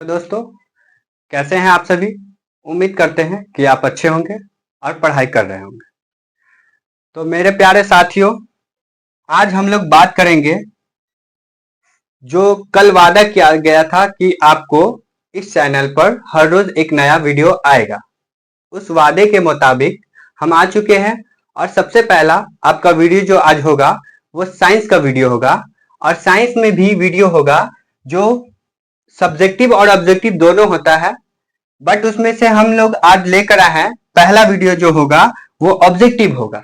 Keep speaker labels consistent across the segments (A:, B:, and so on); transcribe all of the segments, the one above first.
A: तो दोस्तों, कैसे हैं आप सभी। उम्मीद करते हैं कि आप अच्छे होंगे और पढ़ाई कर रहे होंगे। तो मेरे प्यारे साथियों, आज हम लोग बात करेंगे जो कल वादा किया गया था कि आपको इस चैनल पर हर रोज एक नया वीडियो आएगा। उस वादे के मुताबिक हम आ चुके हैं और सबसे पहला आपका वीडियो जो आज होगा वो साइंस का वीडियो होगा। और साइंस में भी वीडियो होगा जो सब्जेक्टिव और ऑब्जेक्टिव दोनों होता है, बट उसमें से हम लोग आज लेकर आए हैं पहला वीडियो जो होगा वो ऑब्जेक्टिव होगा।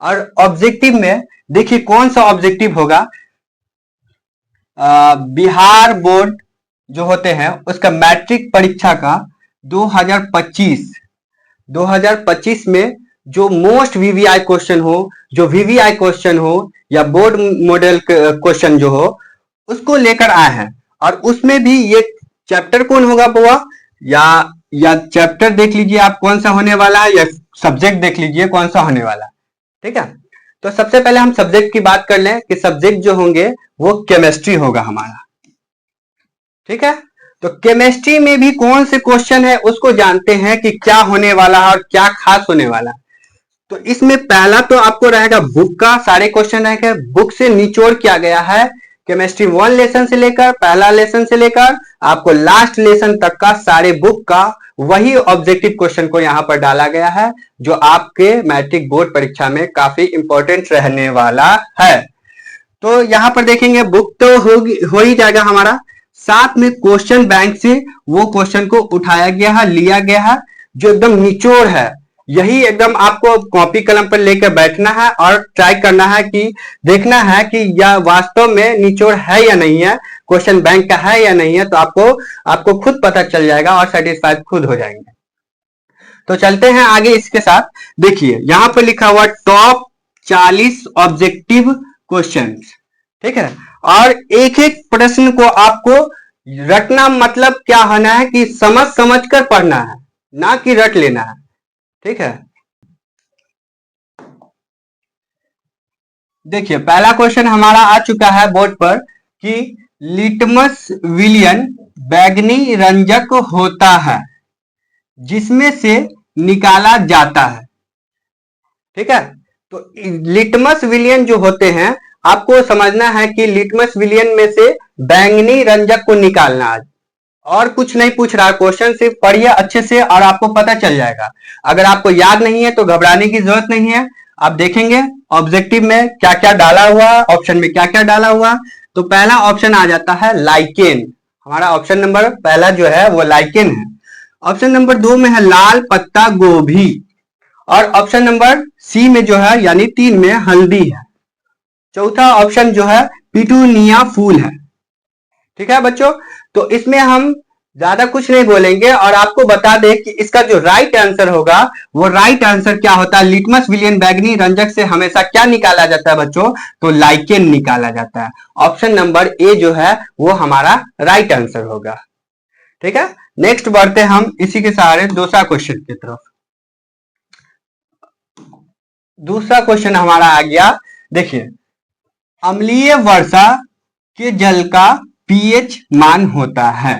A: और ऑब्जेक्टिव में देखिए कौन सा ऑब्जेक्टिव होगा। बिहार बोर्ड जो होते हैं उसका मैट्रिक परीक्षा का 2025 में जो मोस्ट वीवीआई क्वेश्चन हो, जो वीवीआई क्वेश्चन हो या बोर्ड मॉडल क्वेश्चन जो हो, उसको लेकर आए हैं। और उसमें भी ये चैप्टर कौन होगा बुआ, या चैप्टर देख लीजिए आप कौन सा होने वाला है, या सब्जेक्ट देख लीजिए कौन सा होने वाला है। ठीक है, तो सबसे पहले हम सब्जेक्ट की बात कर लें कि सब्जेक्ट जो होंगे वो केमिस्ट्री होगा हमारा। ठीक है, तो केमिस्ट्री में भी कौन से क्वेश्चन है उसको जानते हैं कि क्या होने वाला है और क्या खास होने वाला है। तो इसमें पहला तो आपको रहेगा बुक का, सारे क्वेश्चन रहेंगे बुक से निचोड़ किया गया है। केमिस्ट्री 1 लेसन से लेकर, पहला लेसन से लेकर आपको लास्ट लेसन तक का सारे बुक का वही ऑब्जेक्टिव क्वेश्चन को यहां पर डाला गया है, जो आपके मैट्रिक बोर्ड परीक्षा में काफी इंपॉर्टेंट रहने वाला है। तो यहां पर देखेंगे बुक तो हो ही जाएगा हमारा, साथ में क्वेश्चन बैंक से वो क्वेश्चन को उठाया गया है, लिया गया है जो एकदम निचोड़ है। यही एकदम आपको कॉपी कलम पर लेकर बैठना है और ट्राई करना है कि देखना है कि यह वास्तव में निचोड़ है या नहीं है, क्वेश्चन बैंक का है या नहीं है। तो आपको खुद पता चल जाएगा और सेटिस्फाइड खुद हो जाएंगे। तो चलते हैं आगे इसके साथ। देखिए यहां पर लिखा हुआ टॉप 40 ऑब्जेक्टिव क्वेश्चन। ठीक है, और एक एक प्रश्न को आपको रटना, मतलब क्या होना है कि समझ समझ कर पढ़ना है, ना कि रट लेना है। ठीक है, देखिए पहला क्वेश्चन हमारा आ चुका है बोर्ड पर कि लिटमस विलियन बैगनी रंजक होता है जिसमें से निकाला जाता है। ठीक है, तो लिटमस विलियन जो होते हैं आपको समझना है कि लिटमस विलियन में से बैंगनी रंजक को निकालना है, और कुछ नहीं पूछ रहा। क्वेश्चन सिर्फ पढ़िए अच्छे से और आपको पता चल जाएगा। अगर आपको याद नहीं है तो घबराने की जरूरत नहीं है। आप देखेंगे ऑब्जेक्टिव में क्या क्या डाला हुआ, ऑप्शन में क्या क्या डाला हुआ। तो पहला ऑप्शन आ जाता है लाइकेन। हमारा ऑप्शन नंबर पहला जो है वो लाइकेन है। ऑप्शन नंबर 2 में है लाल पत्ता गोभी, और ऑप्शन नंबर सी में जो है यानी 3 में हल्दी है। चौथा ऑप्शन जो है पिटूनिया फूल है। ठीक है बच्चों, तो इसमें हम ज्यादा कुछ नहीं बोलेंगे और आपको बता दें कि इसका जो राइट आंसर होगा वो राइट आंसर क्या होता है। लिटमस विलियन बैगनी रंजक से हमेशा क्या निकाला जाता है बच्चों, तो लाइकेन निकाला जाता है। ऑप्शन नंबर ए जो है वो हमारा राइट आंसर होगा। ठीक है, नेक्स्ट बढ़ते हम इसी के सहारे दूसरा क्वेश्चन की तरफ। दूसरा क्वेश्चन हमारा आ गया, देखिए अम्लीय वर्षा के जल का पीएच मान होता है।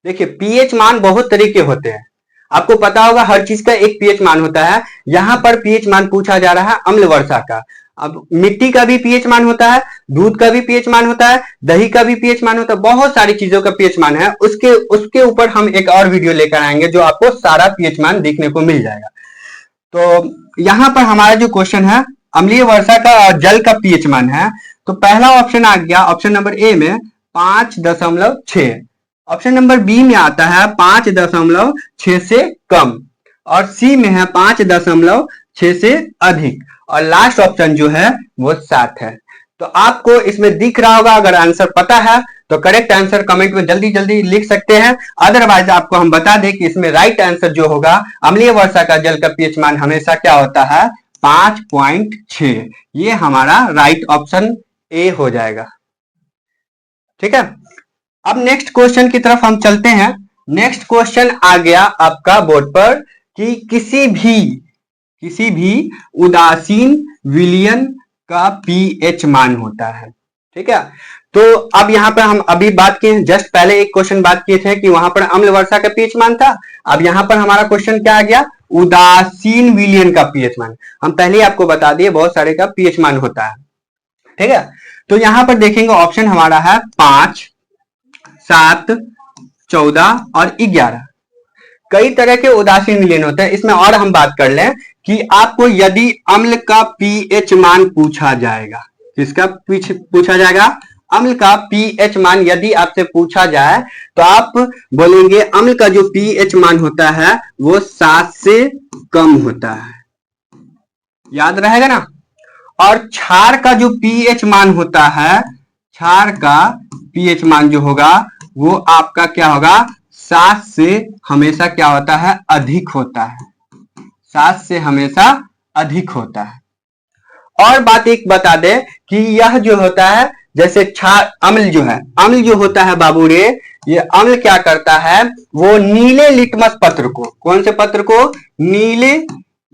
A: देखिए पीएच मान बहुत तरीके होते हैं, आपको पता होगा हर चीज का एक पीएच मान होता है। यहां पर पीएच मान पूछा जा रहा है अम्ल वर्षा का। अब मिट्टी का भी पीएच मान होता है, दूध का भी पीएच मान होता है, दही का भी पीएच मान होता है, बहुत सारी चीजों का पीएच मान है। उसके ऊपर हम एक और वीडियो लेकर आएंगे जो आपको सारा पीएच मान देखने को मिल जाएगा। तो यहां पर हमारा जो क्वेश्चन है अम्लीय वर्षा का और जल का पीएच मान है। तो पहला ऑप्शन आ गया ऑप्शन नंबर ए में 5.6। ऑप्शन नंबर बी में आता है 5.6 से कम, और सी में है 5.6 से अधिक, और लास्ट ऑप्शन जो है वो 7 है। तो आपको इसमें दिख रहा होगा, अगर आंसर पता है तो करेक्ट आंसर कमेंट में जल्दी जल्दी लिख सकते हैं। अदरवाइज आपको हम बता दें कि इसमें राइट आंसर जो होगा अम्लीय वर्षा का जल का पीएच मान हमेशा क्या होता है, 5.6। ये हमारा राइट ऑप्शन ए हो जाएगा। ठीक है, अब नेक्स्ट क्वेश्चन की तरफ हम चलते हैं। नेक्स्ट क्वेश्चन आ गया आपका बोर्ड पर कि किसी भी उदासीन विलियन का पीएच मान होता है। ठीक है, तो अब यहाँ पर हम अभी बात किए, जस्ट पहले एक क्वेश्चन बात किए थे कि वहां पर अम्ल वर्षा का पीएच मान था। अब यहाँ पर हमारा क्वेश्चन क्या आ गया, उदासीन विलयन का पीएच मान। हम पहले ही आपको बता दिए बहुत सारे का पीएच मान होता है, ठीक है। तो यहाँ पर देखेंगे ऑप्शन हमारा है 5, 7, 14 और 11। कई तरह के उदासीन विलयन होते हैं। इसमें और हम बात कर लें कि आपको यदि अम्ल का पीएच मान पूछा जाएगा, किसका पूछा जाएगा, अम्ल का पीएच मान यदि आपसे पूछा जाए तो आप बोलेंगे अम्ल का जो पीएच मान होता है वो 7 से कम होता है, याद रहेगा ना। और क्षार का जो पीएच मान होता है, क्षार का पीएच मान जो होगा वो आपका क्या होगा, 7 से हमेशा क्या होता है, अधिक होता है, 7 से हमेशा अधिक होता है। और बात एक बता दे कि यह जो होता है, जैसे क्षार अम्ल जो है, अम्ल जो होता है बाबू रे, ये अम्ल क्या करता है, वो नीले लिटमस पत्र को, कौन से पत्र को, नीले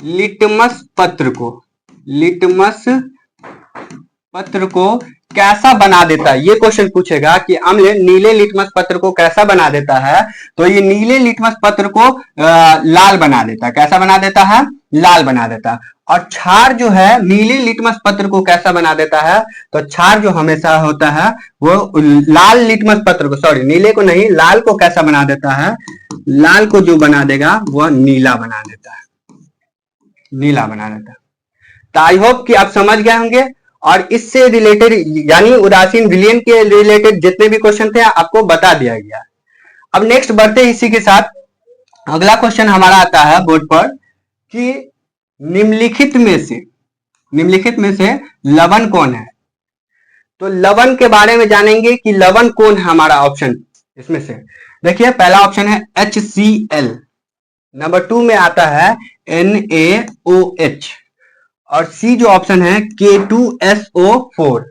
A: लिटमस पत्र को, लिटमस पत्र को कैसा बना देता है। ये क्वेश्चन पूछेगा कि अम्ल नीले लिटमस पत्र को कैसा बना देता है, तो ये नीले लिटमस पत्र को लाल बना देता है। कैसा बना देता है, लाल बना देता है। और क्षार जो है नीले लिटमस पत्र को कैसा बना देता है, तो क्षार जो हमेशा होता है वो लाल लिटमस पत्र को, सॉरी नीले को नहीं, लाल को कैसा बना देता है, लाल को जो बना देगा वह नीला बना देता है, नीला बना देता है। तो आई होप कि आप समझ गए होंगे। और इससे रिलेटेड यानी उदासीन विलयन के रिलेटेड जितने भी क्वेश्चन थे आपको बता दिया गया। अब नेक्स्ट बढ़ते इसी के साथ, अगला क्वेश्चन हमारा आता है बोर्ड पर कि निम्नलिखित में से लवण कौन है। तो लवण के बारे में जानेंगे कि लवण कौन है हमारा ऑप्शन इसमें से। देखिए पहला ऑप्शन है HCl, नंबर 2 में आता है NaOH, और सी जो ऑप्शन है K2SO4,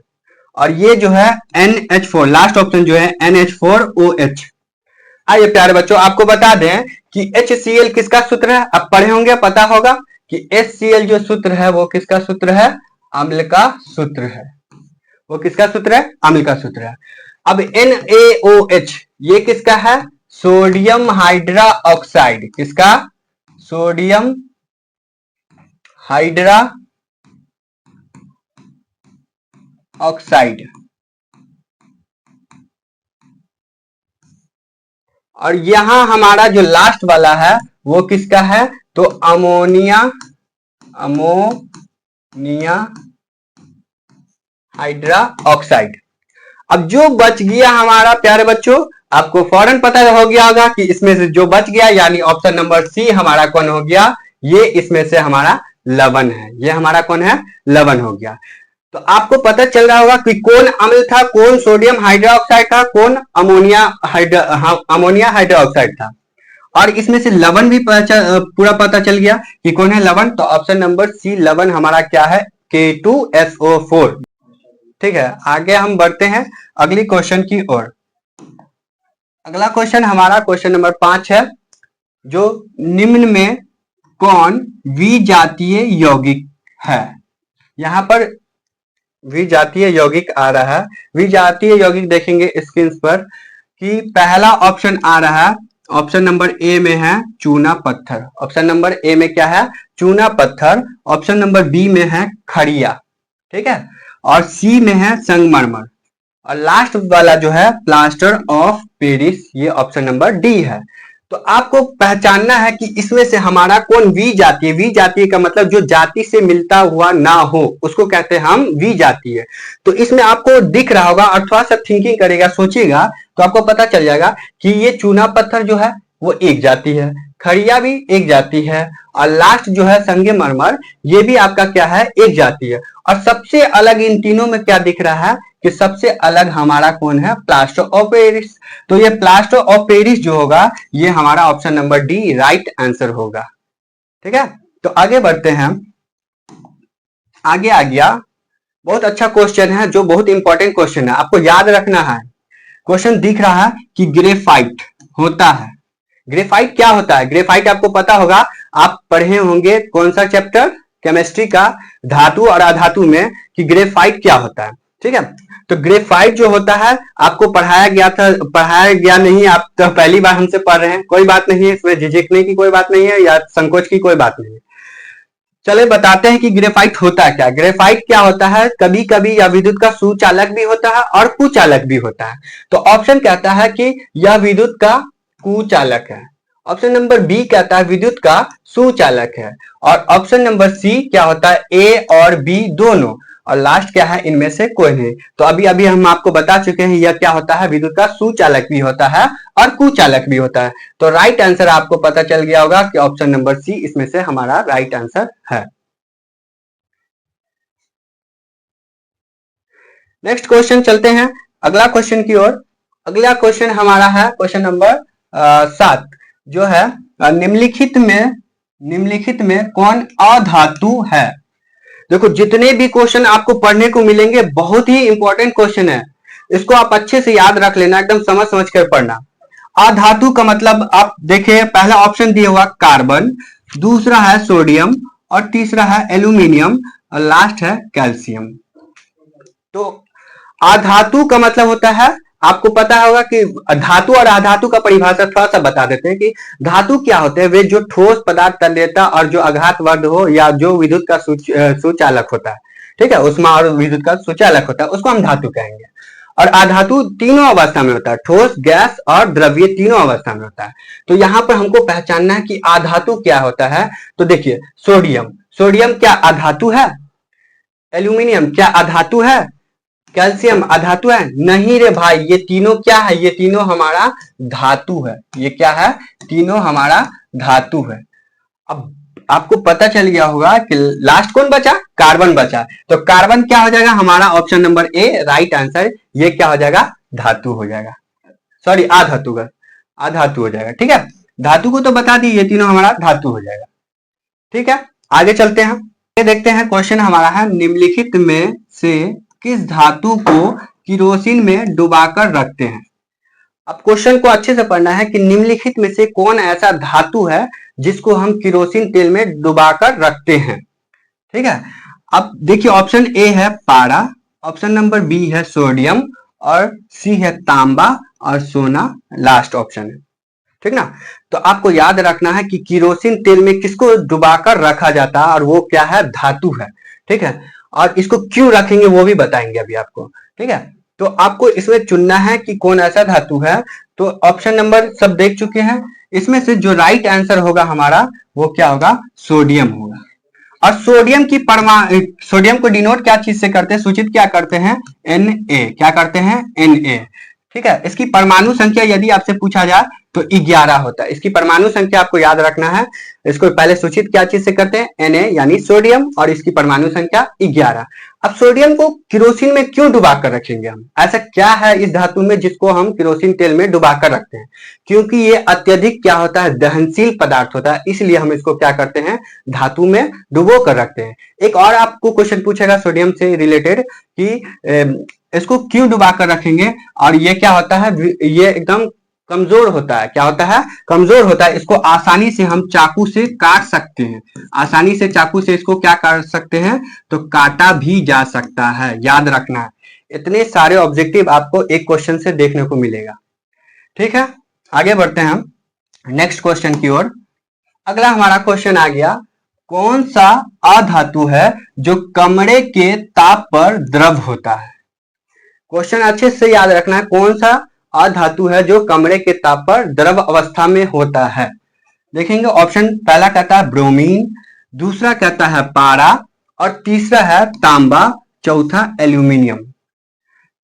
A: और ये जो है NH4, लास्ट ऑप्शन जो है NH4OH। आइए प्यारे बच्चों आपको बता दें कि HCl किसका सूत्र है, आप पढ़े होंगे, पता होगा कि HCl जो सूत्र है वो किसका सूत्र है, अम्ल का सूत्र है। वो किसका सूत्र है, अम्ल का सूत्र है। अब NaOH ये किसका है, सोडियम हाइड्रा ऑक्साइड, किसका, सोडियम हाइड्रा ऑक्साइड। और यहां हमारा जो लास्ट वाला है वो किसका है, तो अमोनिया हाइड्रा ऑक्साइड। अब जो बच गया हमारा प्यारे बच्चों, आपको फौरन पता हो गया होगा कि इसमें से जो बच गया यानी ऑप्शन नंबर सी हमारा कौन हो गया, ये इसमें से हमारा लवण है, ये हमारा कौन है, लवण हो गया। तो आपको पता चल रहा होगा कि कौन अम्ल था, कौन सोडियम हाइड्रोक्साइड था, कौन अमोनिया हाइड्रोक्साइड था। और इसमें से लवण भी पूरा पता चल गया कि कौन है लवण। तो ऑप्शन नंबर सी लवण हमारा क्या है, K2SO4। ठीक है, आगे हम बढ़ते हैं अगली क्वेश्चन की ओर। अगला क्वेश्चन हमारा क्वेश्चन नंबर 5 है, जो निम्न में कौन विजातीय यौगिक है। यहां पर विजातीय यौगिक आ रहा है। विजातीय यौगिक देखेंगे स्क्रीन पर कि पहला ऑप्शन आ रहा है, ऑप्शन नंबर ए में है चूना पत्थर। ऑप्शन नंबर ए में क्या है, चूना पत्थर। ऑप्शन नंबर बी में है खड़िया, ठीक है, और सी में है संगमरमर, और लास्ट वाला जो है प्लास्टर ऑफ पेरिस, ये ऑप्शन नंबर डी है। तो आपको पहचानना है कि इसमें से हमारा कौन विजातीय, विजातीय का मतलब जो जाति से मिलता हुआ ना हो उसको कहते हैं हम विजातीय। तो इसमें आपको दिख रहा होगा और थोड़ा सा थिंकिंग करेगा, सोचिएगा तो आपको पता चल जाएगा कि ये चूना पत्थर जो है वो एक जाति है, खड़िया भी एक जाति है, और लास्ट जो है संगमरमर ये भी आपका क्या है, एक जाति है। और सबसे अलग इन तीनों में क्या दिख रहा है कि सबसे अलग हमारा कौन है, प्लास्टर ऑफ पेरिस। तो ये प्लास्टर ऑफ पेरिस जो होगा ये हमारा option number D right answer होगा। ठीक है, तो आगे बढ़ते हैं। आगे आ गया बहुत अच्छा क्वेश्चन है, जो बहुत इंपॉर्टेंट क्वेश्चन है, आपको याद रखना है। क्वेश्चन दिख रहा है कि ग्रेफाइट होता है। ग्रेफाइट क्या होता है, ग्रेफाइट आपको पता होगा, आप पढ़े होंगे कौन सा चैप्टर, केमिस्ट्री का धातु और अधातु में, कि ग्रेफाइट क्या होता है। ठीक है, तो ग्रेफाइट जो होता है आपको पढ़ाया गया नहीं, आप तो पहली बार हमसे पढ़ रहे हैं, कोई बात नहीं है, इसमें झिझकने की कोई बात नहीं है या संकोच की कोई बात नहीं है। चले बताते हैं कि ग्रेफाइट होता है क्या। ग्रेफाइट क्या होता है, कभी कभी यह विद्युत का सुचालक भी होता है और कुचालक भी होता है। तो ऑप्शन कहता है कि यह विद्युत का कुचालक है, ऑप्शन नंबर बी कहता है विद्युत का सुचालक है, और ऑप्शन नंबर सी क्या होता है, ए और बी दोनों, और लास्ट क्या है, इनमें से कोई नहीं। तो अभी अभी हम आपको बता चुके हैं यह क्या होता है, विद्युत का सुचालक भी होता है और कुचालक भी होता है। तो राइट आंसर आपको पता चल गया होगा कि ऑप्शन नंबर सी इसमें से हमारा राइट आंसर है। नेक्स्ट क्वेश्चन चलते हैं अगला क्वेश्चन की ओर। अगला क्वेश्चन हमारा है क्वेश्चन नंबर 7, जो है निम्नलिखित में कौन अधातु है। देखो जितने भी क्वेश्चन आपको पढ़ने को मिलेंगे बहुत ही इंपॉर्टेंट क्वेश्चन है, इसको आप अच्छे से याद रख लेना, एकदम समझ समझ कर पढ़ना। अधातु का मतलब आप देखिए, पहला ऑप्शन दिया हुआ कार्बन, दूसरा है सोडियम और तीसरा है एल्यूमिनियम और लास्ट है कैल्शियम। तो अधातु का मतलब होता है, आपको पता होगा कि धातु और अधातु का परिभाषा थोड़ा सा बता देते हैं कि धातु क्या होते हैं, वे जो ठोस पदार्थ, तन्यता और जो आघातवर्ध हो या जो विद्युत का सुचालक होता है, ठीक है, उष्मा और विद्युत का सुचालक होता है, उसको हम धातु कहेंगे। और अधातु तीनों अवस्था में होता है, ठोस, गैस और द्रव्य तीनों अवस्था में होता है। तो यहाँ पर हमको पहचानना है कि अधातु क्या होता है। तो देखिए सोडियम क्या अधातु है, एल्यूमिनियम क्या अधातु है, कैल्शियम अधातु है, नहीं रे भाई, ये तीनों क्या है, ये तीनों हमारा धातु है। ये क्या है, तीनों हमारा धातु है। अब आपको पता चल गया होगा कि लास्ट कौन बचा, कार्बन बचा। तो कार्बन क्या हो जाएगा हमारा, option number A right answer, ये क्या हो जाएगा, धातु हो जाएगा, सॉरी अधातु हो जाएगा। ठीक है, धातु को तो बता दी, ये तीनों हमारा धातु हो जाएगा। ठीक है, आगे चलते हैं, ये देखते हैं क्वेश्चन हमारा है, निम्नलिखित में से किस धातु को किरोसिन में डुबाकर रखते हैं। अब क्वेश्चन को अच्छे से पढ़ना है कि निम्नलिखित में से कौन ऐसा धातु है जिसको हम किरोसिन तेल में डुबाकर रखते हैं। ठीक है, अब देखिए ऑप्शन ए है पारा, ऑप्शन नंबर बी है सोडियम और सी है तांबा और सोना लास्ट ऑप्शन है। ठीक ना, तो आपको याद रखना है कि किरोसिन तेल में किसको डुबाकर रखा जाता है और वो क्या है, धातु है। ठीक है, और इसको क्यों रखेंगे वो भी बताएंगे अभी आपको। ठीक है, तो आपको इसमें चुनना है कि कौन ऐसा धातु है। तो ऑप्शन नंबर सब देख चुके हैं, इसमें से जो राइट आंसर होगा हमारा वो क्या होगा, सोडियम होगा। और सोडियम को डिनोट क्या चीज से करते हैं, सूचित क्या करते हैं, Na, क्या करते हैं, Na। ठीक है, इसकी परमाणु संख्या यदि आपसे पूछा जाए तो 11 होता है। इसकी परमाणु संख्या आपको याद रखना है, इसको पहले सूचित क्या चीज से करते हैं, Na यानी सोडियम, और इसकी परमाणु संख्या 11। अब सोडियम को किरोसिन में क्यों डुबा कर रखेंगे हम, ऐसा क्या है इस धातु में जिसको हम किरोसिन तेल में डुबा कर रखते हैं, क्योंकि ये अत्यधिक क्या होता है, दहनशील पदार्थ होता है, इसलिए हम इसको क्या करते हैं, धातु में डुबो कर रखते हैं। एक और आपको क्वेश्चन पूछेगा सोडियम से रिलेटेड कि इसको क्यों डुबा कर रखेंगे, और ये क्या होता है, ये एकदम कमजोर होता है। क्या होता है, कमजोर होता है, इसको आसानी से हम चाकू से काट सकते हैं, आसानी से चाकू से इसको क्या कर सकते हैं, तो काटा भी जा सकता है। याद रखना है, इतने सारे ऑब्जेक्टिव आपको एक क्वेश्चन से देखने को मिलेगा। ठीक है, आगे बढ़ते हैं हम नेक्स्ट क्वेश्चन की ओर। अगला हमारा क्वेश्चन आ गया, कौन सा अधातु है जो कमरे के ताप पर द्रव होता है। क्वेश्चन अच्छे से याद रखना है, कौन सा अधातु है जो कमरे के ताप पर द्रव अवस्था में होता है। देखेंगे ऑप्शन, पहला कहता है ब्रोमीन, दूसरा कहता है पारा और तीसरा है तांबा, चौथा एल्यूमिनियम।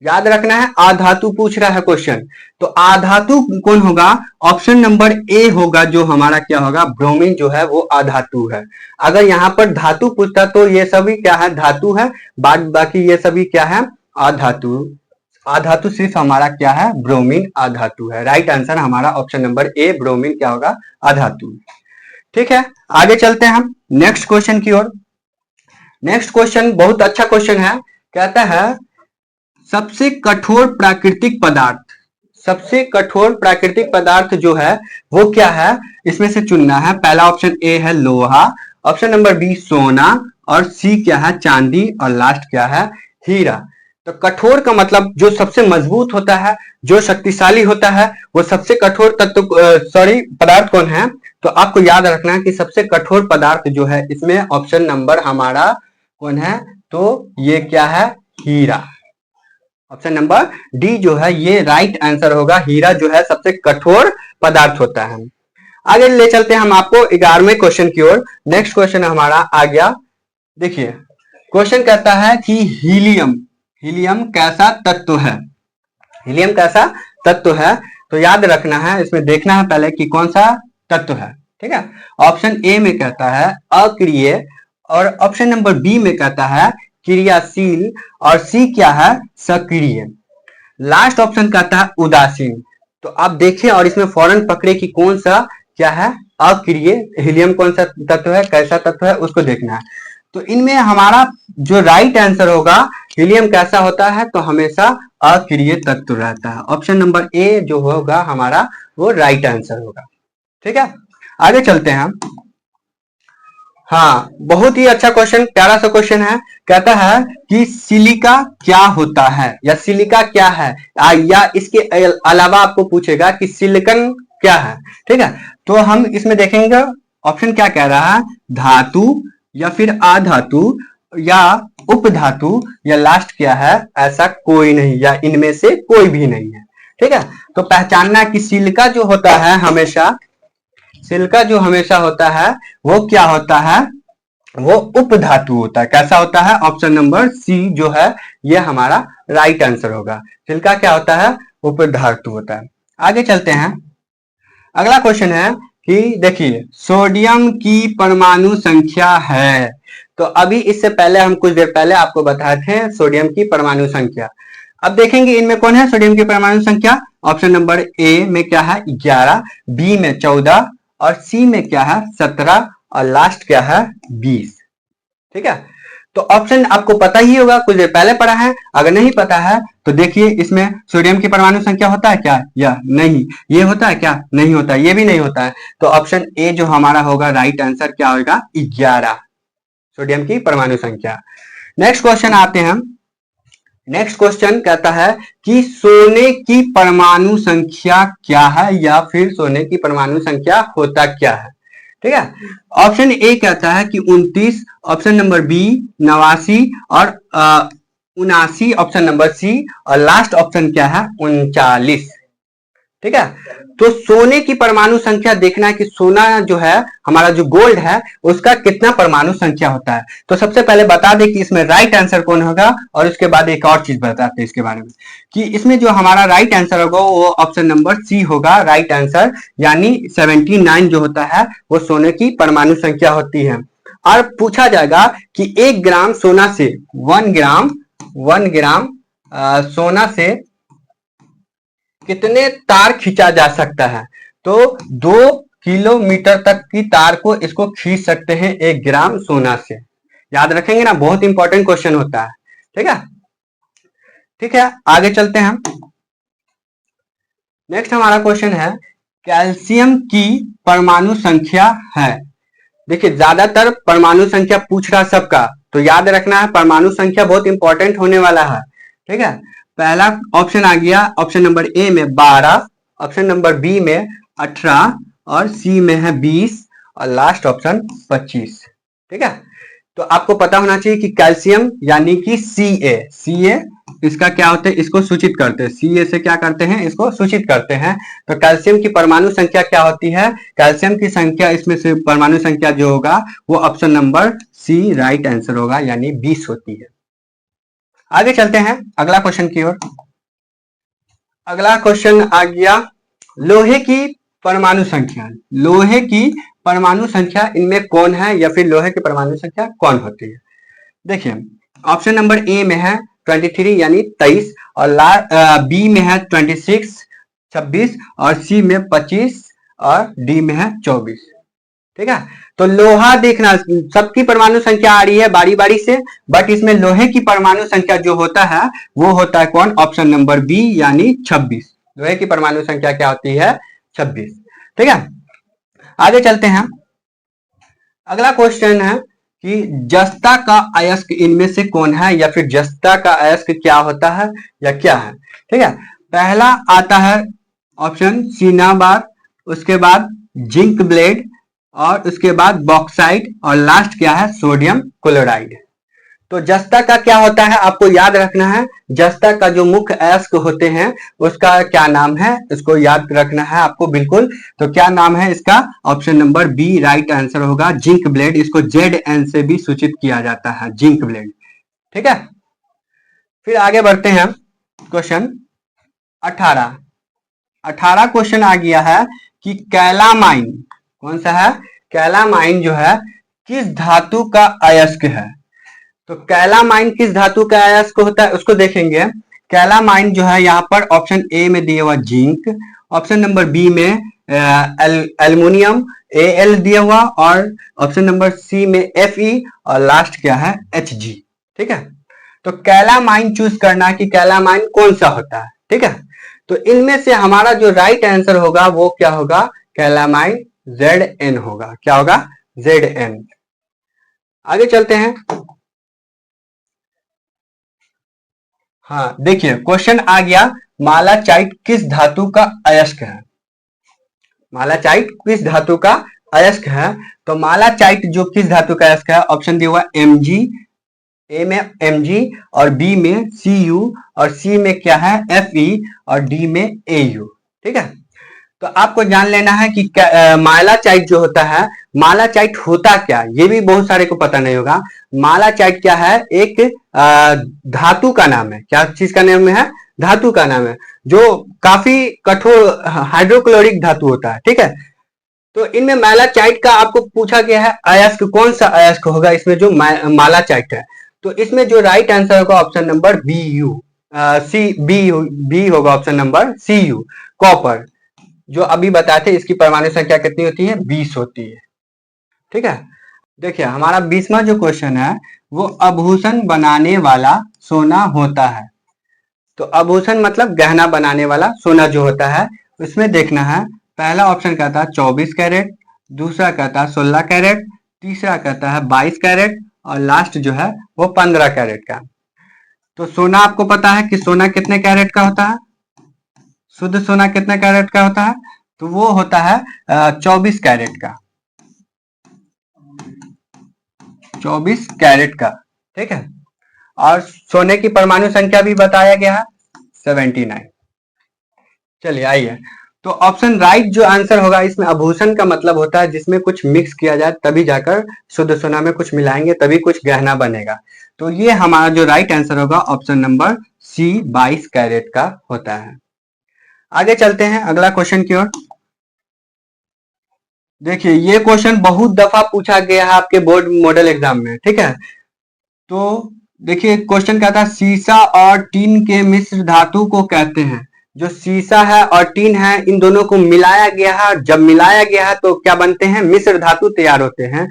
A: याद रखना है, अधातु पूछ रहा है क्वेश्चन, तो अधातु कौन होगा, ऑप्शन नंबर ए होगा, जो हमारा क्या होगा, ब्रोमीन जो है वो अधातु है। अगर यहाँ पर धातु पूछता तो ये सभी क्या है, धातु है, बाकी ये सभी क्या है, अधातु। अधातु सिर्फ हमारा क्या है, ब्रोमीन अधातु है। राइट आंसर हमारा ऑप्शन नंबर ए, ब्रोमीन क्या होगा, अधातु। ठीक है, आगे चलते हैं हम नेक्स्ट क्वेश्चन की ओर। नेक्स्ट क्वेश्चन बहुत अच्छा क्वेश्चन है, कहता है सबसे कठोर प्राकृतिक पदार्थ जो है वो क्या है, इसमें से चुनना है। पहला ऑप्शन ए है लोहा, ऑप्शन नंबर बी सोना और सी क्या है, चांदी और लास्ट क्या है, हीरा। तो कठोर का मतलब जो सबसे मजबूत होता है, जो शक्तिशाली होता है, वो सबसे कठोर तत्व पदार्थ कौन है? तो आपको याद रखना है कि सबसे कठोर पदार्थ जो है इसमें ऑप्शन नंबर हमारा कौन है? तो ये क्या है? हीरा। ऑप्शन नंबर डी जो है ये राइट आंसर होगा। हीरा जो है सबसे कठोर पदार्थ होता है। आगे ले चलते हैं हम आपको 11वें क्वेश्चन की ओर। नेक्स्ट क्वेश्चन हमारा आ गया। देखिए क्वेश्चन कहता है कि हीलियम, हीलियम कैसा तत्व है? हीलियम कैसा तत्व है? तो याद रखना है, इसमें देखना है पहले कि कौन सा तत्व है। ठीक है, ऑप्शन ए में कहता है अक्रिय, और ऑप्शन नंबर बी में कहता है क्रियाशील, और सी क्या है? सक्रिय। लास्ट ऑप्शन कहता है उदासीन। तो आप देखें और इसमें फौरन पकड़े कि कौन सा क्या है? अक्रिय। हीलियम कौन सा तत्व है, कैसा तत्व है, उसको देखना है। तो इनमें हमारा जो राइट आंसर होगा, हीलियम कैसा होता है? तो हमेशा अक्रिय तत्व रहता है। ऑप्शन नंबर ए जो होगा हमारा वो राइट आंसर होगा। ठीक है, आगे चलते हैं। हाँ, बहुत ही अच्छा क्वेश्चन, प्यारा सा क्वेश्चन है। कहता है कि सिलिका क्या होता है, या सिलिका क्या है, या इसके अलावा आपको पूछेगा कि सिलिकन क्या है। ठीक है, तो हम इसमें देखेंगे ऑप्शन क्या कह रहा है, धातु या फिर अधातु या उपधातु, या लास्ट क्या है, ऐसा कोई नहीं, या इनमें से कोई भी नहीं है। ठीक है, तो पहचानना कि सिलिका जो होता है हमेशा, सिलिका जो हमेशा होता है वो क्या होता है, वो उपधातु होता है। कैसा होता है? ऑप्शन नंबर सी जो है ये हमारा राइट आंसर होगा। सिलिका क्या होता है? उपधातु होता है। आगे चलते हैं। अगला क्वेश्चन है कि देखिए सोडियम की परमाणु संख्या है। तो अभी इससे पहले हम कुछ देर पहले आपको बताए थे सोडियम की परमाणु संख्या। अब देखेंगे इनमें कौन है सोडियम की परमाणु संख्या। ऑप्शन नंबर ए में क्या है? 11, बी में 14, और सी में क्या है? 17, और लास्ट क्या है? 20। ठीक है, तो ऑप्शन आपको पता ही होगा, कुछ देर पहले पढ़ा है। अगर नहीं पता है तो देखिए इसमें सोडियम की परमाणु संख्या होता है क्या, या नहीं? ये होता है क्या? नहीं होता, ये भी नहीं होता है। तो ऑप्शन ए जो हमारा होगा राइट आंसर क्या होगा? 11, सोडियम की परमाणु संख्या। नेक्स्ट क्वेश्चन आते हैं। नेक्स्ट क्वेश्चन कहता है कि सोने की परमाणु संख्या क्या है, या फिर सोने की परमाणु संख्या होता क्या है। ठीक है, ऑप्शन ए कहता है कि 29, ऑप्शन नंबर बी 89, और 79, ऑप्शन नंबर सी, और लास्ट ऑप्शन क्या है? 39। ठीक है, तो सोने की परमाणु संख्या देखना है कि सोना जो है हमारा जो गोल्ड है उसका कितना परमाणु संख्या होता है। तो सबसे पहले बता दें कि इसमें राइट आंसर कौन होगा, और उसके बाद एक और चीज बताते हैं इसके बारे में कि इसमें जो हमारा राइट आंसर होगा वो ऑप्शन नंबर सी होगा राइट आंसर, यानी 79 जो होता है वो सोने की परमाणु संख्या होती है। और पूछा जाएगा कि 1 ग्राम सोना से 1 ग्राम सोना से कितने तार खींचा जा सकता है। तो 2 किलोमीटर तक की तार को इसको खींच सकते हैं 1 ग्राम सोना से। याद रखेंगे ना, बहुत इंपॉर्टेंट क्वेश्चन होता है। ठीक है, ठीक है, आगे चलते हैं। नेक्स्ट हमारा क्वेश्चन है कैल्शियम की परमाणु संख्या है। देखिए ज्यादातर परमाणु संख्या पूछ रहा सबका, तो याद रखना है परमाणु संख्या बहुत इंपॉर्टेंट होने वाला है। ठीक है, पहला ऑप्शन आ गया, ऑप्शन नंबर ए में 12, ऑप्शन नंबर बी में 18, और सी में है 20, और लास्ट ऑप्शन 25। ठीक है, तो आपको पता होना चाहिए कि कैल्शियम यानी कि सी ए इसका क्या होता है, इसको सूचित करते हैं। सी ए से क्या करते हैं, इसको सूचित करते हैं। तो कैल्शियम की परमाणु संख्या क्या होती है? कैल्शियम की संख्या इसमें से परमाणु संख्या जो होगा वो option number C right answer होगा, यानी 20 होती है। आगे चलते हैं अगला क्वेश्चन की ओर। अगला क्वेश्चन आ गया लोहे की परमाणु संख्या। लोहे की परमाणु संख्या इनमें कौन है, या फिर लोहे की परमाणु संख्या कौन होती है। देखिए ऑप्शन नंबर ए में है 23 यानी 23, और बी में है 26 और सी में 25 और डी में है 24। ठीक है, तो लोहा देखना, सबकी परमाणु संख्या आ रही है बारी बारी से, बट इसमें लोहे की परमाणु संख्या जो होता है वो होता है कौन? ऑप्शन नंबर बी यानी 26। लोहे की परमाणु संख्या क्या होती है? 26। ठीक है, आगे चलते हैं। अगला क्वेश्चन है कि जस्ता का अयस्क इनमें से कौन है, या फिर जस्ता का अयस्क क्या होता है या क्या है। ठीक है, पहला आता है ऑप्शन सिनाबार, उसके बाद जिंक ब्लेड, और उसके बाद बॉक्साइट, और लास्ट क्या है सोडियम क्लोराइड। तो जस्ता का क्या होता है आपको याद रखना है, जस्ता का जो मुख्य अयस्क होते हैं उसका क्या नाम है, इसको याद रखना है आपको बिल्कुल। तो क्या नाम है इसका, option number B right answer होगा, जिंक ब्लेड। इसको ZN से भी सूचित किया जाता है, जिंक ब्लेड। ठीक है, फिर आगे बढ़ते हैं। क्वेश्चन 18 क्वेश्चन आ गया है कि कैलामाइन, कौन सा है, कैलामाइन जो है किस धातु का अयस्क है। तो कैलामाइन किस धातु का अयस्क होता है उसको देखेंगे। कैलामाइन जो है यहाँ पर ऑप्शन ए में दिया हुआ जिंक, ऑप्शन नंबर बी में एल्युमिनियम Al दिया हुआ, और ऑप्शन नंबर सी में Fe, और लास्ट क्या है Hg। ठीक है, तो कैलामाइन चूज करना कि कैलामाइन कौन सा होता है। ठीक है, तो इनमें से हमारा जो राइट आंसर होगा वो क्या होगा, कैलामाइन Zn होगा। क्या होगा, Zn। आगे चलते हैं। हाँ देखिए, क्वेश्चन आ गया मालाचाइट किस धातु का अयस्क है। मालाचाइट किस धातु का अयस्क है, तो मालाचाइट जो किस धातु का अयस्क है, ऑप्शन दिया हुआ Mg, ए में Mg, और बी में Cu, और सी में क्या है Fe, और डी में Au। ठीक है, तो आपको जान लेना है कि मालाचाइट जो होता है, मालाचाइट होता क्या, ये भी बहुत सारे को पता नहीं होगा। मालाचाइट क्या है, एक धातु का नाम है। क्या चीज का नाम है, धातु का नाम है, जो काफी कठोर हाइड्रोक्लोरिक धातु होता है। ठीक है, तो इनमें मालाचाइट का आपको पूछा गया है अयस्क, कौन सा अयस्क होगा इसमें जो मालाचाइट है। तो इसमें जो राइट आंसर होगा ऑप्शन नंबर बी होगा, ऑप्शन नंबर Cu, कॉपर। जो अभी बताए थे इसकी परमाणु संख्या कितनी होती है, 20 होती है। ठीक है, देखिए हमारा 20वां जो क्वेश्चन है वो आभूषण बनाने वाला सोना होता है। तो आभूषण मतलब गहना बनाने वाला सोना जो होता है, उसमें देखना है। पहला ऑप्शन कहता है 24 कैरेट, दूसरा कहता है 16 कैरेट, तीसरा कहता है 22 कैरेट, और लास्ट जो है वो 15 कैरेट का। तो सोना आपको पता है कि सोना कितने कैरेट का होता है, शुद्ध सोना कितने कैरेट का होता है, तो वो होता है 24 कैरेट का, 24 कैरेट का। ठीक है, और सोने की परमाणु संख्या भी बताया गया है 79। चलिए आइए, तो ऑप्शन राइट जो आंसर होगा इसमें आभूषण का मतलब होता है जिसमें कुछ मिक्स किया जाए तभी जाकर शुद्ध सोना में कुछ मिलाएंगे तभी कुछ गहना बनेगा। तो ये हमारा जो राइट आंसर होगा ऑप्शन नंबर सी 22 कैरेट का होता है। आगे चलते हैं अगला क्वेश्चन की ओर। देखिए ये क्वेश्चन बहुत दफा पूछा गया है आपके बोर्ड मॉडल एग्जाम में। ठीक है, तो देखिए क्वेश्चन क्या था, सीसा और टीन के मिश्र धातु को कहते हैं। जो सीसा है और टीन है इन दोनों को मिलाया गया है, जब मिलाया गया है तो क्या बनते हैं, मिश्र धातु तैयार होते हैं।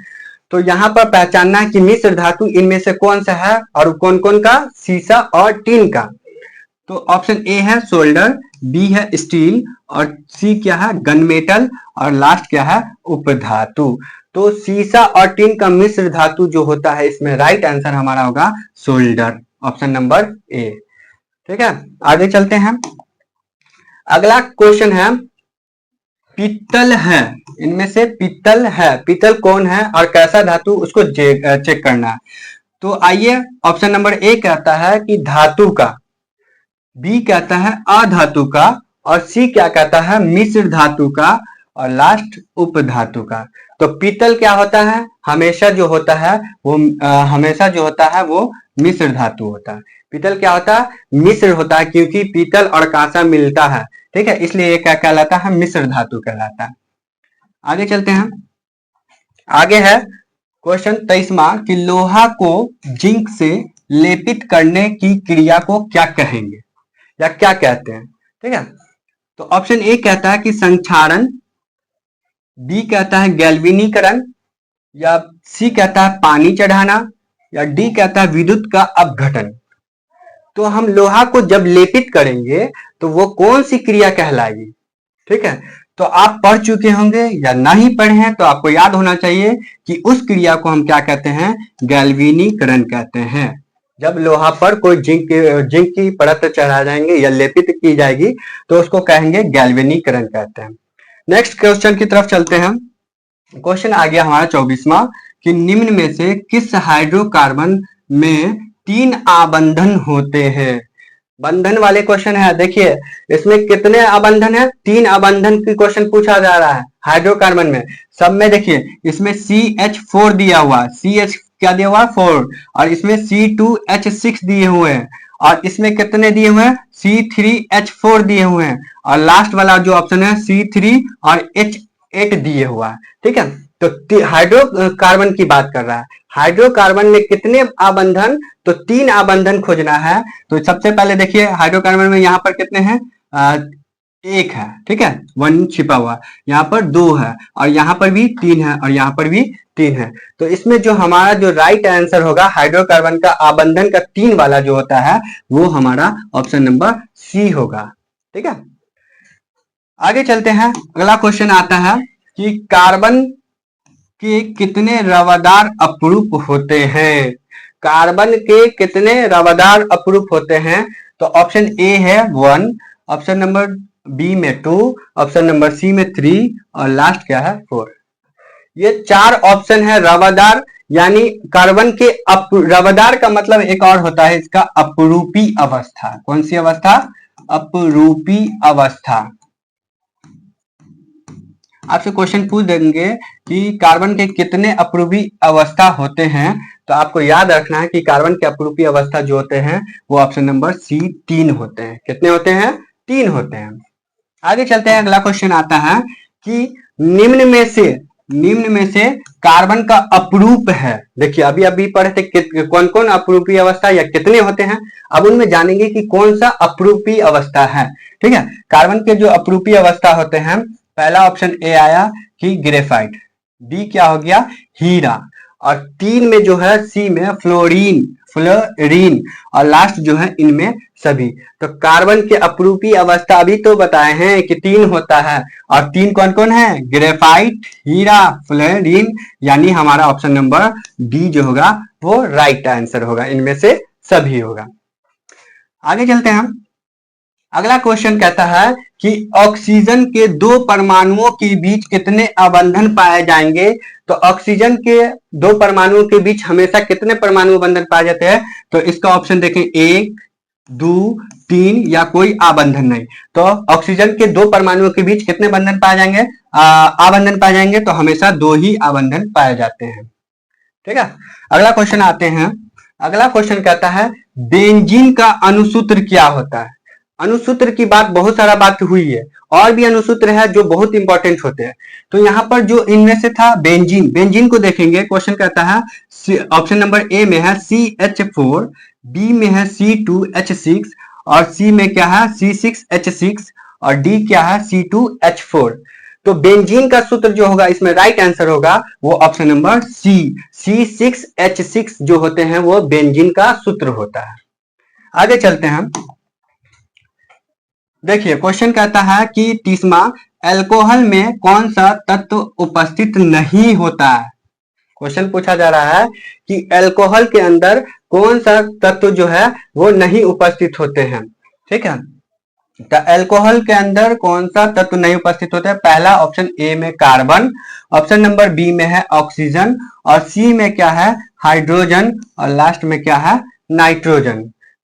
A: तो यहाँ पर पहचानना है कि मिश्र धातु इनमें से कौन सा है और कौन कौन का, सीसा और टीन का। तो ऑप्शन ए है सोल्डर, बी है स्टील, और सी क्या है गन मेटल, और लास्ट क्या है उपधातु। तो सीसा और टीन का मिश्र धातु जो होता है इसमें राइट आंसर हमारा होगा सोल्डर, ऑप्शन नंबर ए। ठीक है, आगे चलते हैं। अगला क्वेश्चन है पीतल है, इनमें से पीतल है, पीतल कौन है और कैसा धातु उसको चेक करना है। तो आइए, ऑप्शन नंबर ए कहता है कि धातु का, बी कहता है अधातु का, और सी क्या कहता है मिश्र धातु का, और लास्ट उपधातु का। तो पीतल क्या होता है, हमेशा जो होता है वो मिश्र धातु होता है। पीतल क्या होता है, मिश्र होता है, क्योंकि पीतल और कांसा मिलता है। ठीक है, इसलिए ये क्या कहलाता है, मिश्र धातु कहलाता है। आगे चलते हैं। आगे है क्वेश्चन 23वां कि लोहा को जिंक से लेपित करने की क्रिया को क्या कहेंगे या क्या कहते हैं। ठीक है, तो ऑप्शन ए कहता है कि संक्षारण, बी कहता है गैल्वेनीकरण, या सी कहता है पानी चढ़ाना, या डी कहता है विद्युत का अपघटन। तो हम लोहा को जब लेपित करेंगे तो वो कौन सी क्रिया कहलाएगी। ठीक है, तो आप पढ़ चुके होंगे या नहीं पढ़े हैं तो आपको याद होना चाहिए कि उस क्रिया को हम क्या कहते हैं, गैल्वेनीकरण कहते हैं। जब लोहा पर कोई जिंक की परत चढ़ा जाएंगे या लेपित की जाएगी तो उसको कहेंगे गैल्वेनीकरण कहते हैं। नेक्स्ट क्वेश्चन की तरफ चलते हैं। क्वेश्चन आ गया हमारा 24वां कि निम्न में से किस हाइड्रोकार्बन में 3 आबंधन होते हैं। बंधन वाले क्वेश्चन है। देखिए इसमें कितने आबंधन है, 3 आबंधन की क्वेश्चन पूछा जा रहा है हाइड्रोकार्बन में। सब में देखिए इसमें CH4 दिया हुआ, CH क्या दिया हुआ 4, और इसमें C2H6 दिए हुए हैं, और इसमें कितने दिए हुए हैं, C3H4 दिए हुए हैं, और लास्ट वाला जो ऑप्शन है C3 और H8 दिए हुआ है। ठीक है, तो हाइड्रोकार्बन की बात कर रहा है। हाइड्रोकार्बन में कितने आबंधन, तो 3 आबंधन खोजना है। तो सबसे पहले देखिए हाइड्रोकार्बन में यहाँ पर कितने हैं, 1 है। ठीक है, 1 छिपा हुआ, यहाँ पर 2 है, और यहाँ पर भी 3 है, और यहाँ पर भी 3 है। तो इसमें जो हमारा जो राइट आंसर होगा हाइड्रोकार्बन का आबंधन का 3 वाला जो होता है वो हमारा ऑप्शन नंबर सी होगा। ठीक है, आगे चलते हैं। अगला क्वेश्चन आता है कि कार्बन के कितने रवादार अपरूप होते हैं। कार्बन के कितने रवादार अपरूप होते हैं, तो ऑप्शन ए है 1, ऑप्शन नंबर बी में 2, ऑप्शन नंबर सी में 3, और लास्ट क्या है 4। ये 4 ऑप्शन है रवादार, यानी कार्बन के रवादार का मतलब एक और होता है इसका अपरूपी अवस्था। कौन सी अवस्था, अपरूपी अवस्था। आपसे क्वेश्चन पूछ देंगे कि कार्बन के कितने अपरूपी अवस्था होते हैं, तो आपको याद रखना है कि कार्बन के अपरूपी अवस्था जो होते हैं वो ऑप्शन नंबर सी 3 होते हैं। कितने होते हैं, 3 होते हैं। आगे चलते हैं। अगला क्वेश्चन आता है कि निम्न में से कार्बन का अपरूप है। देखिए अभी अभी पढ़े थे कौन कौन अपरूपी अवस्था या कितने होते हैं, अब उनमें जानेंगे कि कौन सा अपरूपी अवस्था है। ठीक है, कार्बन के जो अपरूपी अवस्था होते हैं, पहला ऑप्शन ए आया कि ग्रेफाइट, बी क्या हो गया हीरा, और 3 में जो है सी में फ्लोरीन, और लास्ट जो है इनमें सभी। तो कार्बन के अपरूपी अवस्था अभी तो बताए हैं कि 3 होता है, और 3 कौन कौन है, ग्रेफाइट, हीरा, फ्लोरीन, यानी हमारा ऑप्शन नंबर डी जो होगा वो राइट आंसर होगा, इनमें से सभी होगा। आगे चलते हैं। अगला क्वेश्चन कहता है कि ऑक्सीजन के 2 परमाणुओं के बीच कितने आबंधन पाए जाएंगे। तो ऑक्सीजन के 2 परमाणुओं के बीच हमेशा कितने परमाणु बंधन पाए जाते हैं, तो इसका ऑप्शन देखें 1, 2, 3 या कोई आबंधन नहीं। तो ऑक्सीजन के 2 परमाणुओं के बीच कितने बंधन पाए जाएंगे, आबंधन पाए जाएंगे, तो हमेशा 2 ही आबंधन पाए जाते हैं। ठीक है, अगला क्वेश्चन आते हैं। अगला क्वेश्चन कहता है बेंजीन का अणुसूत्र क्या होता है। अणुसूत्र की बात बहुत सारा बात हुई है, और भी अणुसूत्र है जो बहुत इंपॉर्टेंट होते हैं। तो यहाँ पर जो इनमें से था बेंजीन को देखेंगे। क्वेश्चन कहता है ऑप्शन नंबर ए में है CH4, बी में है C2H6, और सी में क्या है C6H6, और डी क्या है C2H4। तो बेंजीन का सूत्र जो होगा इसमें राइट आंसर होगा वो ऑप्शन नंबर सी, C6H6 जो होते हैं वो बेंजीन का सूत्र होता है। आगे चलते हैं। देखिए क्वेश्चन कहता है कि 30वां अल्कोहल में कौन सा तत्व उपस्थित नहीं होता है। क्वेश्चन पूछा जा रहा है कि अल्कोहल के अंदर कौन सा तत्व जो है वो नहीं उपस्थित होते हैं। ठीक है, तो अल्कोहल के अंदर कौन सा तत्व नहीं उपस्थित होता है। पहला ऑप्शन ए में कार्बन, ऑप्शन नंबर बी में है ऑक्सीजन, और सी में क्या है हाइड्रोजन, और लास्ट में क्या है नाइट्रोजन।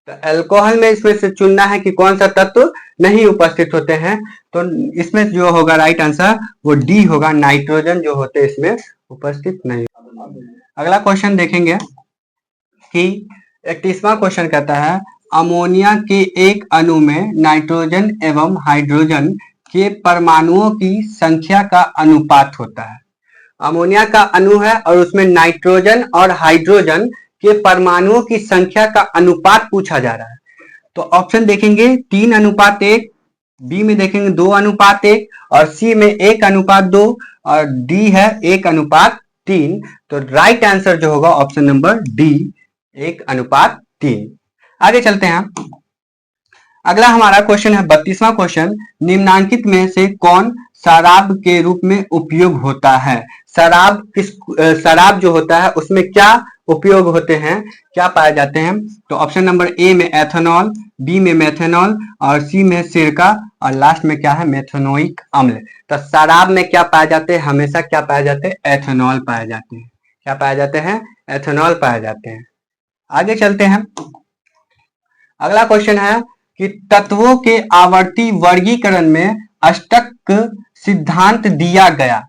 A: तो अल्कोहल में इसमें से चुनना है कि कौन सा तत्व नहीं उपस्थित होते हैं। तो इसमें जो होगा राइट आंसर वो डी होगा, नाइट्रोजन जो होते हैं इसमें उपस्थित नहीं। अगला क्वेश्चन देखेंगे कि 31वां क्वेश्चन कहता है अमोनिया के एक अणु में नाइट्रोजन एवं हाइड्रोजन के परमाणुओं की संख्या का अनुपात होता है। अमोनिया का अणु है और उसमें नाइट्रोजन और हाइड्रोजन के परमाणुओं की संख्या का अनुपात पूछा जा रहा है। तो ऑप्शन देखेंगे 3:1, बी में देखेंगे 2:1, और सी में 1:2, और डी है 1:3। तो राइट आंसर जो होगा ऑप्शन नंबर डी 1:3। आगे चलते हैं। अगला हमारा क्वेश्चन है 32वां क्वेश्चन, निम्नांकित में से कौन शराब के रूप में उपयोग होता है। शराब जो होता है उसमें क्या उपयोग होते हैं, क्या पाए जाते हैं? तो ऑप्शन नंबर ए में एथेनॉल, बी में मेथेनॉल और सी में सिरका और लास्ट में क्या है? मेथेनोइक अम्ल। तो शराब में क्या पाए जाते हैं? हमेशा क्या पाए जाते हैं? एथेनॉल पाए जाते हैं। क्या पाए जाते हैं? एथेनॉल पाए जाते हैं। आगे चलते हैं। अगला क्वेश्चन है कि तत्वों के आवर्ती वर्गीकरण में अष्टक सिद्धांत दिया गया।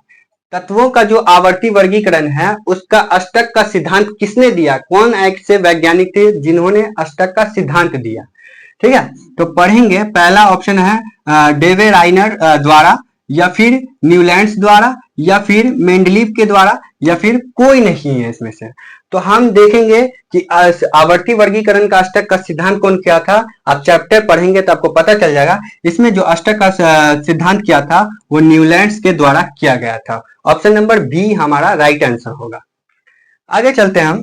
A: तत्वों का जो आवर्ती वर्गीकरण है उसका अष्टक का सिद्धांत किसने दिया? कौन ऐसे वैज्ञानिक थे जिन्होंने अष्टक का सिद्धांत दिया? ठीक है, तो पढ़ेंगे। पहला ऑप्शन है डेवे राइनर द्वारा, या फिर न्यूलैंड्स द्वारा, या फिर मेंडलीव के द्वारा, या फिर कोई नहीं है इसमें से। तो हम देखेंगे कि आवर्ती वर्गीकरण का अष्टक का सिद्धांत कौन किया था। आप चैप्टर पढ़ेंगे तो आपको पता चल जाएगा। इसमें जो अष्टक का सिद्धांत किया था वो न्यूलैंड्स के द्वारा किया गया था। ऑप्शन नंबर बी हमारा राइट आंसर होगा। आगे चलते हैं हम।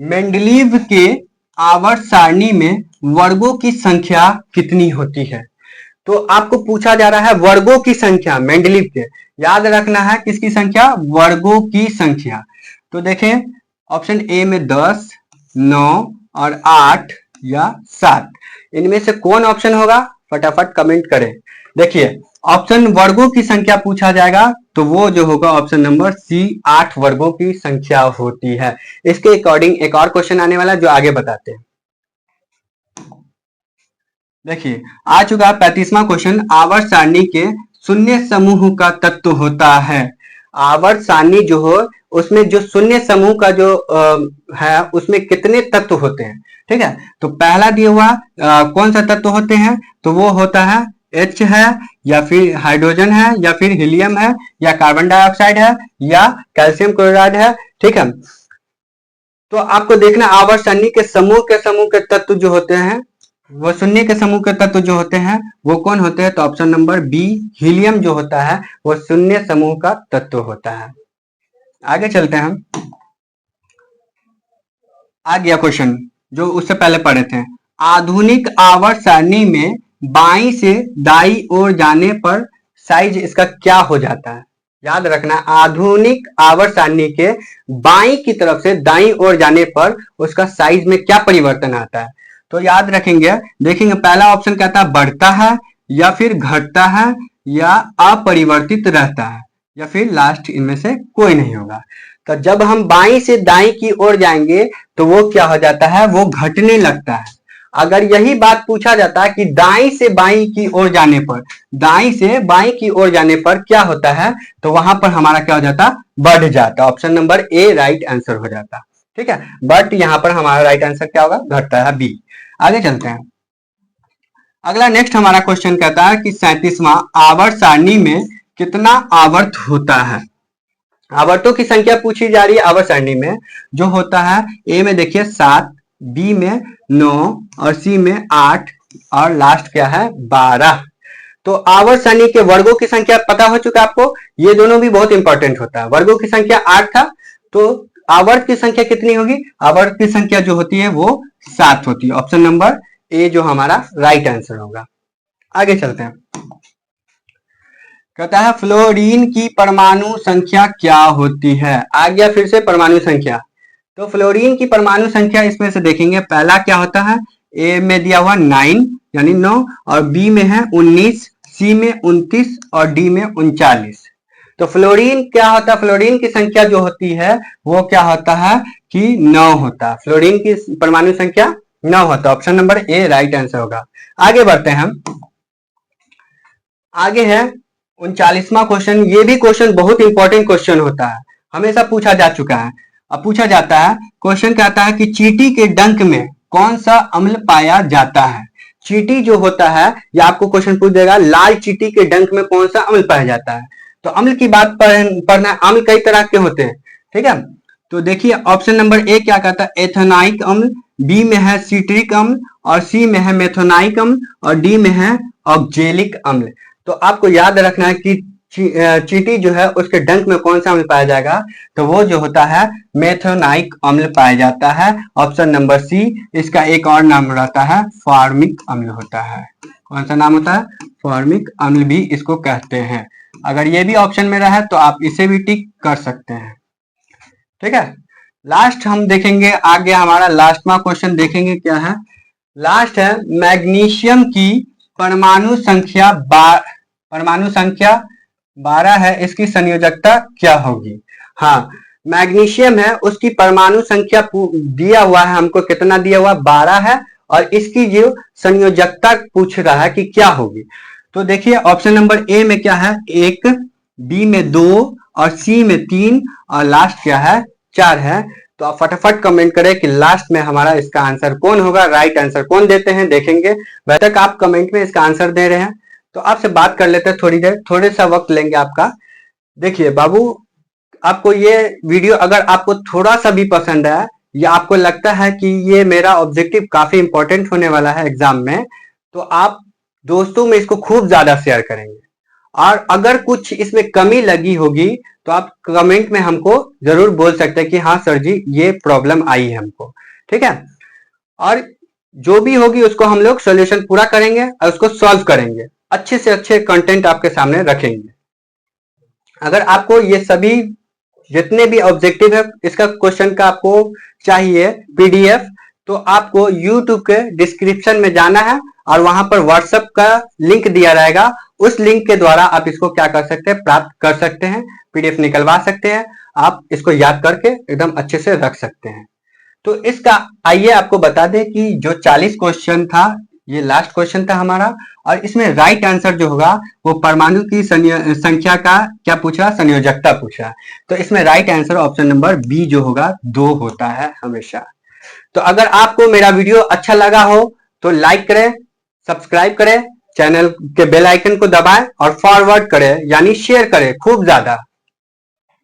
A: मेंडलीव के आवर्त सारणी में वर्गों की संख्या कितनी होती है? तो आपको पूछा जा रहा है वर्गों की संख्या मेंडलीव के। याद रखना है किसकी संख्या? वर्गों की संख्या। तो देखें ऑप्शन ए में 10, 9 और 8 या 7, इनमें से कौन ऑप्शन होगा? फटाफट कमेंट करें। देखिए ऑप्शन वर्गों की संख्या पूछा जाएगा तो वो जो होगा ऑप्शन नंबर सी, 8 वर्गों की संख्या होती है। इसके अकॉर्डिंग एक और क्वेश्चन आने वाला जो आगे बताते हैं। देखिए आ चुका 35वां क्वेश्चन। आवर्त सारणी के शून्य समूह का तत्व होता है। आवर्त सारणी जो हो उसमें जो शून्य समूह का जो है उसमें कितने तत्व होते हैं? ठीक है, तो पहला दिया हुआ कौन सा तत्व होते हैं? तो वो होता है H है, या फिर हाइड्रोजन है, या फिर हीलियम है, या कार्बन डाइऑक्साइड है, या कैल्शियम क्लोराइड है। ठीक है, तो आपको देखना आवर्त सारणी के समूह के तत्व जो होते हैं वो शून्य के समूह के तत्व जो होते हैं वो कौन होते हैं? तो ऑप्शन नंबर बी हीलियम जो होता है वो शून्य समूह का तत्व होता है। आगे चलते हैं हम। आ गया क्वेश्चन जो उससे पहले पढ़े थे। आधुनिक आवर्त सारणी में बाईं से दाईं ओर जाने पर साइज इसका क्या हो जाता है? याद रखना आधुनिक आवर्त सारणी के बाईं की तरफ से दाईं ओर जाने पर उसका साइज में क्या परिवर्तन आता है? तो याद रखेंगे, देखेंगे पहला ऑप्शन कहता है बढ़ता है, या फिर घटता है, या अपरिवर्तित रहता है, या फिर लास्ट इनमें से कोई नहीं होगा। तो जब हम बाईं से दाईं की ओर जाएंगे तो वो क्या हो जाता है? वो घटने लगता है। अगर यही बात पूछा जाता है कि दाईं से बाईं की ओर जाने पर, दाईं से बाईं की ओर जाने पर क्या होता है, तो वहां पर हमारा क्या हो जाता? बढ़ जाता। Option number A right answer हो जाता। ठीक है, बट यहां पर हमारा राइट आंसर क्या होगा? घटता है, बी। आगे चलते हैं। अगला नेक्स्ट हमारा क्वेश्चन कहता है कि 37वां आवर्त सारणी में कितना आवर्त होता है? आवर्तों की संख्या पूछी जा रही है आवर्त सारणी में, जो होता है ए में देखिए 7, बी में 9 और सी में 8 और लास्ट क्या है? 12। तो आवर्त सारणी के वर्गों की संख्या पता हो चुका आपको। ये दोनों भी बहुत इंपॉर्टेंट होता है। वर्गों की संख्या 8 था, तो आवर्त की संख्या कितनी होगी? आवर्त की संख्या जो होती है वो 7 होती है। ऑप्शन नंबर ए जो हमारा राइट आंसर होगा। आगे चलते हैं। कहता है फ्लोरीन की परमाणु संख्या क्या होती है? आ गया फिर से परमाणु संख्या। तो फ्लोरीन की परमाणु संख्या इसमें से देखेंगे, पहला क्या होता है? ए में दिया हुआ 9 यानी 9, और बी में है 19, सी में 29 और डी में 39। तो फ्लोरीन क्या होता है? फ्लोरीन की संख्या जो होती है वो क्या होता है कि 9 होता है। फ्लोरीन की परमाणु संख्या 9 होता है। Option number A right answer होगा। आगे बढ़ते हैं हम। आगे है 39वां क्वेश्चन। ये भी क्वेश्चन बहुत इंपॉर्टेंट क्वेश्चन होता है, हमेशा पूछा जा चुका है। अब पूछा जाता है, क्वेश्चन कहता है कि चींटी के डंक में कौन सा अम्ल पाया जाता है? चींटी जो होता है, या आपको क्वेश्चन पूछ देगा लाल चींटी के डंक में कौन सा अम्ल पाया जाता है। तो अम्ल की बात पढ़ना, अम्ल कई तरह के होते हैं। ठीक है, तो देखिए ऑप्शन नंबर ए क्या कहता है? एथेनाइक अम्ल, बी में है सिट्रिक अम्ल, और सी में है मेथोनाइक अम्ल, और डी में है ऑक्जेलिक अम्ल। तो आपको याद रखना है कि चींटी जो है उसके डंक में कौन सा अम्ल पाया जाएगा, तो वो जो होता है मेथोनाइक अम्ल पाया जाता है। Option number C. इसका एक और नाम रहता है फॉर्मिक अम्ल होता है। कौन सा नाम होता है, फॉर्मिक अम्ल भी इसको कहते हैं। अगर ये भी ऑप्शन में रहा है तो आप इसे भी टिक कर सकते हैं। ठीक है, लास्ट हम देखेंगे आगे, हमारा लास्टवा क्वेश्चन देखेंगे क्या है। लास्ट है मैग्नीशियम की परमाणु संख्या 12 है, इसकी संयोजकता क्या होगी। हाँ, मैग्नीशियम है उसकी परमाणु संख्या दिया हुआ है हमको, कितना दिया हुआ 12 है, और इसकी जो संयोजकता पूछ रहा है कि क्या होगी। तो देखिए ऑप्शन नंबर ए में क्या है 1, बी में 2 और सी में 3 और लास्ट क्या है 4 है। तो आप फटाफट कमेंट करें कि लास्ट में हमारा इसका आंसर कौन होगा, राइट आंसर कौन देते हैं, देखेंगे। वैसे तक आप कमेंट में इसका आंसर दे रहे हैं तो आपसे बात कर लेते हैं थोड़ी देर, थोड़े सा वक्त लेंगे आपका। देखिए बाबू, आपको ये वीडियो अगर आपको थोड़ा सा भी पसंद है या आपको लगता है कि ये मेरा ऑब्जेक्टिव काफी इंपॉर्टेंट होने वाला है एग्जाम में, तो आप दोस्तों में इसको खूब ज्यादा शेयर करेंगे। और अगर कुछ इसमें कमी लगी होगी तो आप कमेंट में हमको जरूर बोल सकते हैं कि हाँ सर जी ये प्रॉब्लम आई है हमको। ठीक है, और जो भी होगी उसको हम लोग सोल्यूशन पूरा करेंगे और उसको सॉल्व करेंगे, अच्छे से अच्छे कंटेंट आपके सामने रखेंगे। अगर आपको ये सभी जितने भी ऑब्जेक्टिव है इसका क्वेश्चन का आपको चाहिए पीडीएफ, तो आपको यूट्यूब के डिस्क्रिप्शन में जाना है और वहां पर व्हाट्सएप का लिंक दिया रहेगा। उस लिंक के द्वारा आप इसको क्या कर सकते हैं, प्राप्त कर सकते हैं, पीडीएफ निकलवा सकते हैं। आप इसको याद करके एकदम अच्छे से रख सकते हैं। तो इसका आइए आपको बता दें कि जो 40 क्वेश्चन था ये लास्ट क्वेश्चन था हमारा, और इसमें राइट आंसर जो होगा वो परमाणु की संख्या का क्या पूछा, संयोजकता पूछा। तो इसमें right answer option number B जो होगा 2 होता है हमेशा। तो अगर आपको मेरा वीडियो अच्छा लगा हो तो लाइक करें, सब्सक्राइब करें, चैनल के बेल आइकन को दबाएं और फॉरवर्ड करें यानी शेयर करें खूब ज्यादा।